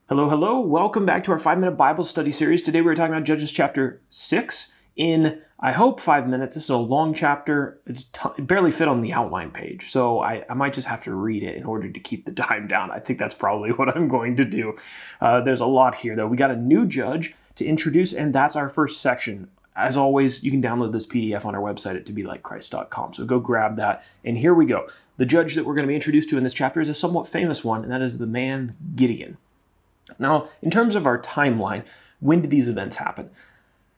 Hello, hello. Welcome back to our 5-minute Bible study series. Today we're talking about Judges chapter 6 in, I hope, 5 minutes. This is a long chapter. It barely fit on the outline page, so I might just have to read it in order to keep the time down. I think that's probably what I'm going to do. There's a lot here, though. We got a new judge to introduce, and that's our first section. As always, you can download this PDF on our website at tobelikechrist.com, so go grab that. And here we go. The judge that we're going to be introduced to in this chapter is a somewhat famous one, and that is the man Gideon. Now, in terms of our timeline, when did these events happen?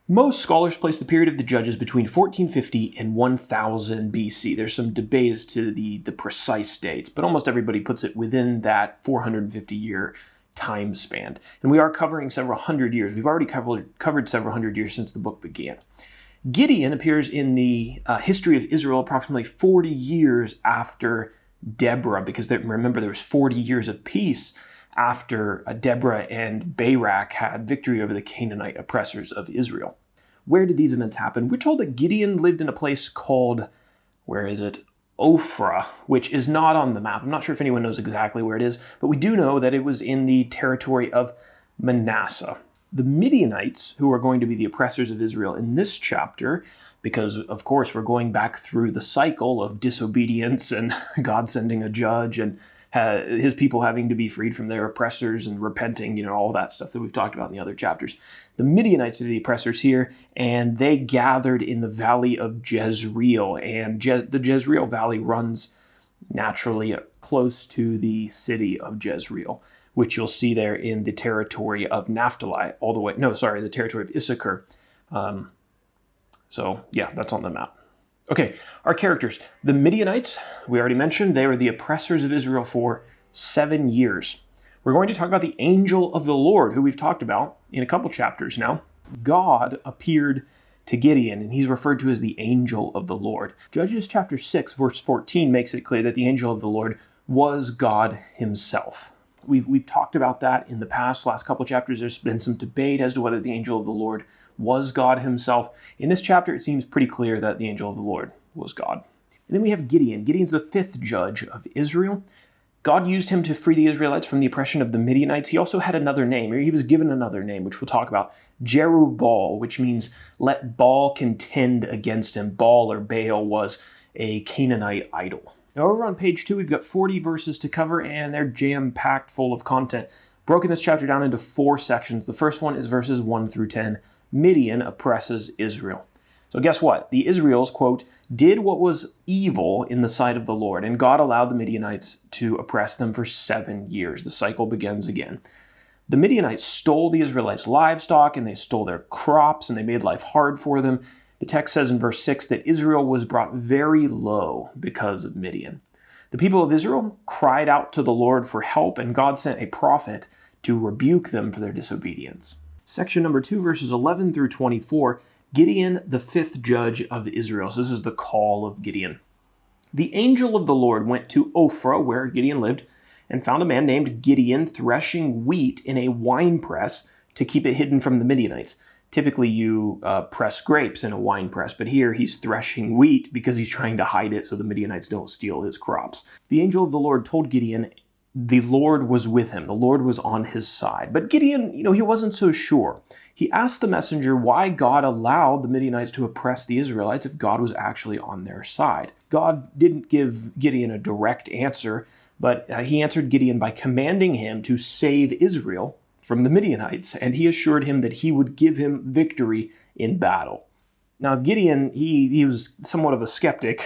Most scholars place the period of the judges between 1450 and 1000 BC. There's some debate as to the precise dates, but almost everybody puts it within that 450-year time span. And we are covering several hundred years. We've already covered several hundred years since the book began. Gideon appears in the history of Israel approximately 40 years after Deborah, because remember, there was 40 years of peace after Deborah and Barak had victory over the Canaanite oppressors of Israel. Where did these events happen? We're told that Gideon lived in a place called, Ophrah, which is not on the map. I'm not sure if anyone knows exactly where it is, but we do know that it was in the territory of Manasseh. The Midianites, who are going to be the oppressors of Israel in this chapter, because of course we're going back through the cycle of disobedience and God sending a judge and his people having to be freed from their oppressors and repenting, all that stuff that we've talked about in the other chapters. The Midianites are the oppressors here, and they gathered in the valley of Jezreel, and the Jezreel valley runs naturally close to the city of Jezreel, which you'll see there in the territory of Naphtali, the territory of Issachar. That's on the map. Okay, our characters. The Midianites, we already mentioned, they were the oppressors of Israel for 7 years. We're going to talk about the angel of the Lord, who we've talked about in a couple chapters now. God appeared to Gideon, and he's referred to as the angel of the Lord. Judges chapter 6, verse 14 makes it clear that the angel of the Lord was God himself. We've talked about that in the last couple chapters. There's been some debate as to whether the angel of the Lord was God himself. In this chapter, it seems pretty clear that the angel of the Lord was God. And then we have Gideon. Gideon's the 5th judge of Israel. God used him to free the Israelites from the oppression of the Midianites. He also had another name, or he was given another name, which we'll talk about, Jerubbaal, which means let Baal contend against him. Baal or Baal was a Canaanite idol. Now over on page 2, we've got 40 verses to cover, and they're jam-packed full of content. Broken this chapter down into 4 sections. The first one is verses 1 through 10. Midian oppresses Israel. So guess what? The Israels, quote, did what was evil in the sight of the Lord, and God allowed the Midianites to oppress them for 7 years. The cycle begins again. The Midianites stole the Israelites' livestock, and they stole their crops, and they made life hard for them. The text says in verse 6 that Israel was brought very low because of Midian. The people of Israel cried out to the Lord for help, and God sent a prophet to rebuke them for their disobedience. Section number 2, verses 11 through 24, Gideon, the 5th judge of Israel. So this is the call of Gideon. The angel of the Lord went to Ophrah, where Gideon lived, and found a man named Gideon threshing wheat in a wine press to keep it hidden from the Midianites. Typically you press grapes in a wine press, but here he's threshing wheat because he's trying to hide it so the Midianites don't steal his crops. The angel of the Lord told Gideon the Lord was with him. The Lord was on his side. But Gideon, he wasn't so sure. He asked the messenger why God allowed the Midianites to oppress the Israelites if God was actually on their side. God didn't give Gideon a direct answer, but he answered Gideon by commanding him to save Israel from the Midianites, and he assured him that he would give him victory in battle. Now Gideon, he was somewhat of a skeptic.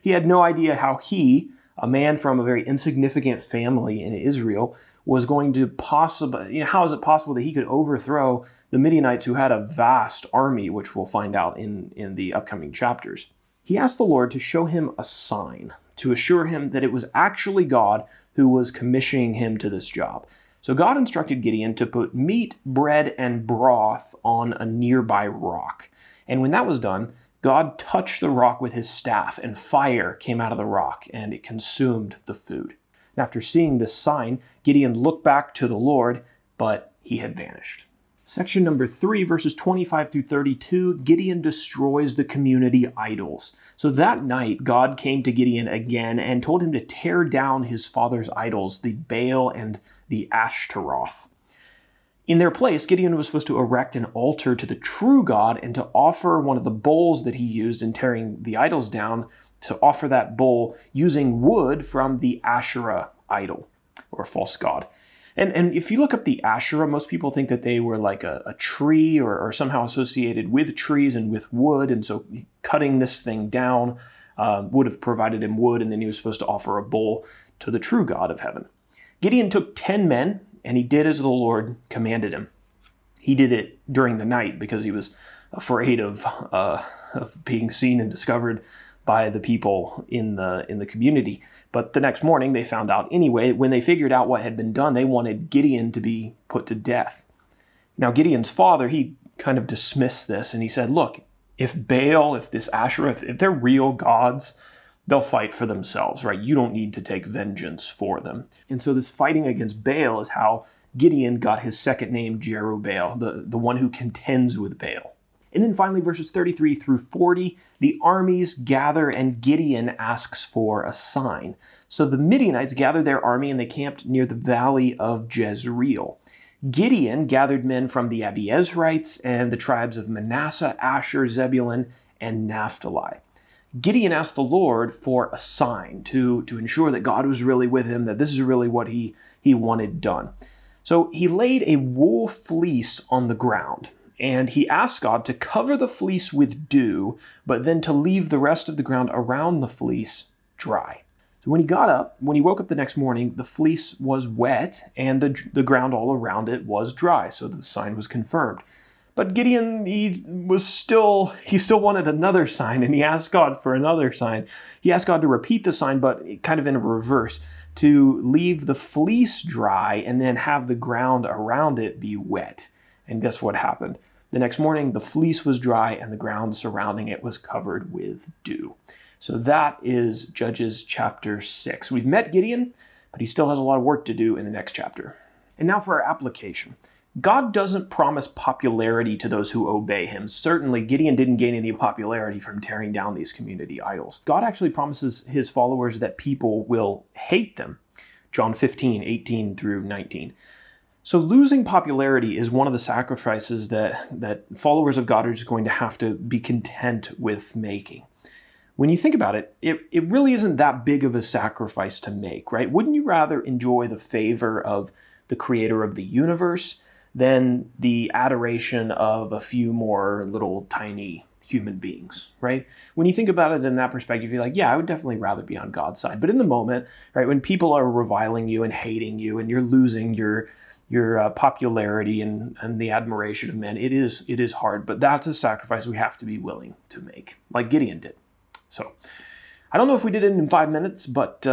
He had no idea how he, a man from a very insignificant family in Israel, was going to how is it possible that he could overthrow the Midianites, who had a vast army, which we'll find out in the upcoming chapters. He asked the Lord to show him a sign, to assure him that it was actually God who was commissioning him to this job. So God instructed Gideon to put meat, bread, and broth on a nearby rock. And when that was done, God touched the rock with his staff, and fire came out of the rock, and it consumed the food. And after seeing this sign, Gideon looked back to the Lord, but he had vanished. Section number 3, verses 25 through 32, Gideon destroys the community idols. So that night, God came to Gideon again and told him to tear down his father's idols, the Baal and the Ashtaroth. In their place, Gideon was supposed to erect an altar to the true God and to offer one of the bulls that he used in tearing the idols down, to offer that bull using wood from the Asherah idol, or false god. And if you look up the Asherah, most people think that they were like a tree or somehow associated with trees and with wood. And so cutting this thing down would have provided him wood, and then he was supposed to offer a bull to the true God of heaven. Gideon took 10 men, and he did as the Lord commanded him. He did it during the night because he was afraid of being seen and discovered by the people in the community. But the next morning they found out anyway. When they figured out what had been done, they wanted Gideon to be put to death. Now Gideon's father, he kind of dismissed this, and he said, look, if Baal, if this Asherah, if they're real gods, they'll fight for themselves, right? You don't need to take vengeance for them. And so this fighting against Baal is how Gideon got his second name, Jerubbaal, the one who contends with Baal. And then finally, verses 33 through 40, the armies gather and Gideon asks for a sign. So the Midianites gathered their army and they camped near the valley of Jezreel. Gideon gathered men from the Abiezrites and the tribes of Manasseh, Asher, Zebulun, and Naphtali. Gideon asked the Lord for a sign to ensure that God was really with him, that this is really what he wanted done. So he laid a wool fleece on the ground, and he asked God to cover the fleece with dew, but then to leave the rest of the ground around the fleece dry. So when he woke up the next morning, the fleece was wet and the ground all around it was dry, so the sign was confirmed. But Gideon, he still wanted another sign, and he asked God for another sign. He asked God to repeat the sign, but kind of in a reverse, to leave the fleece dry and then have the ground around it be wet. And guess what happened? The next morning, the fleece was dry and the ground surrounding it was covered with dew. So that is Judges chapter 6. We've met Gideon, but he still has a lot of work to do in the next chapter. And now for our application. God doesn't promise popularity to those who obey him. Certainly, Gideon didn't gain any popularity from tearing down these community idols. God actually promises his followers that people will hate them. John 15, 18 through 19. So losing popularity is one of the sacrifices that followers of God are just going to have to be content with making. When you think about it, it really isn't that big of a sacrifice to make, right? Wouldn't you rather enjoy the favor of the creator of the universe than the adoration of a few more little tiny human beings, right? When you think about it in that perspective, you're like, yeah, I would definitely rather be on God's side. But in the moment, right, when people are reviling you and hating you and you're losing your popularity and the admiration of men, it is hard, but that's a sacrifice we have to be willing to make, like Gideon did. So I don't know if we did it in 5 minutes, but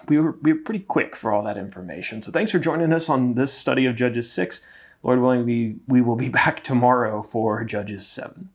we were pretty quick for all that information. So thanks for joining us on this study of Judges 6. Lord willing, we will be back tomorrow for Judges 7.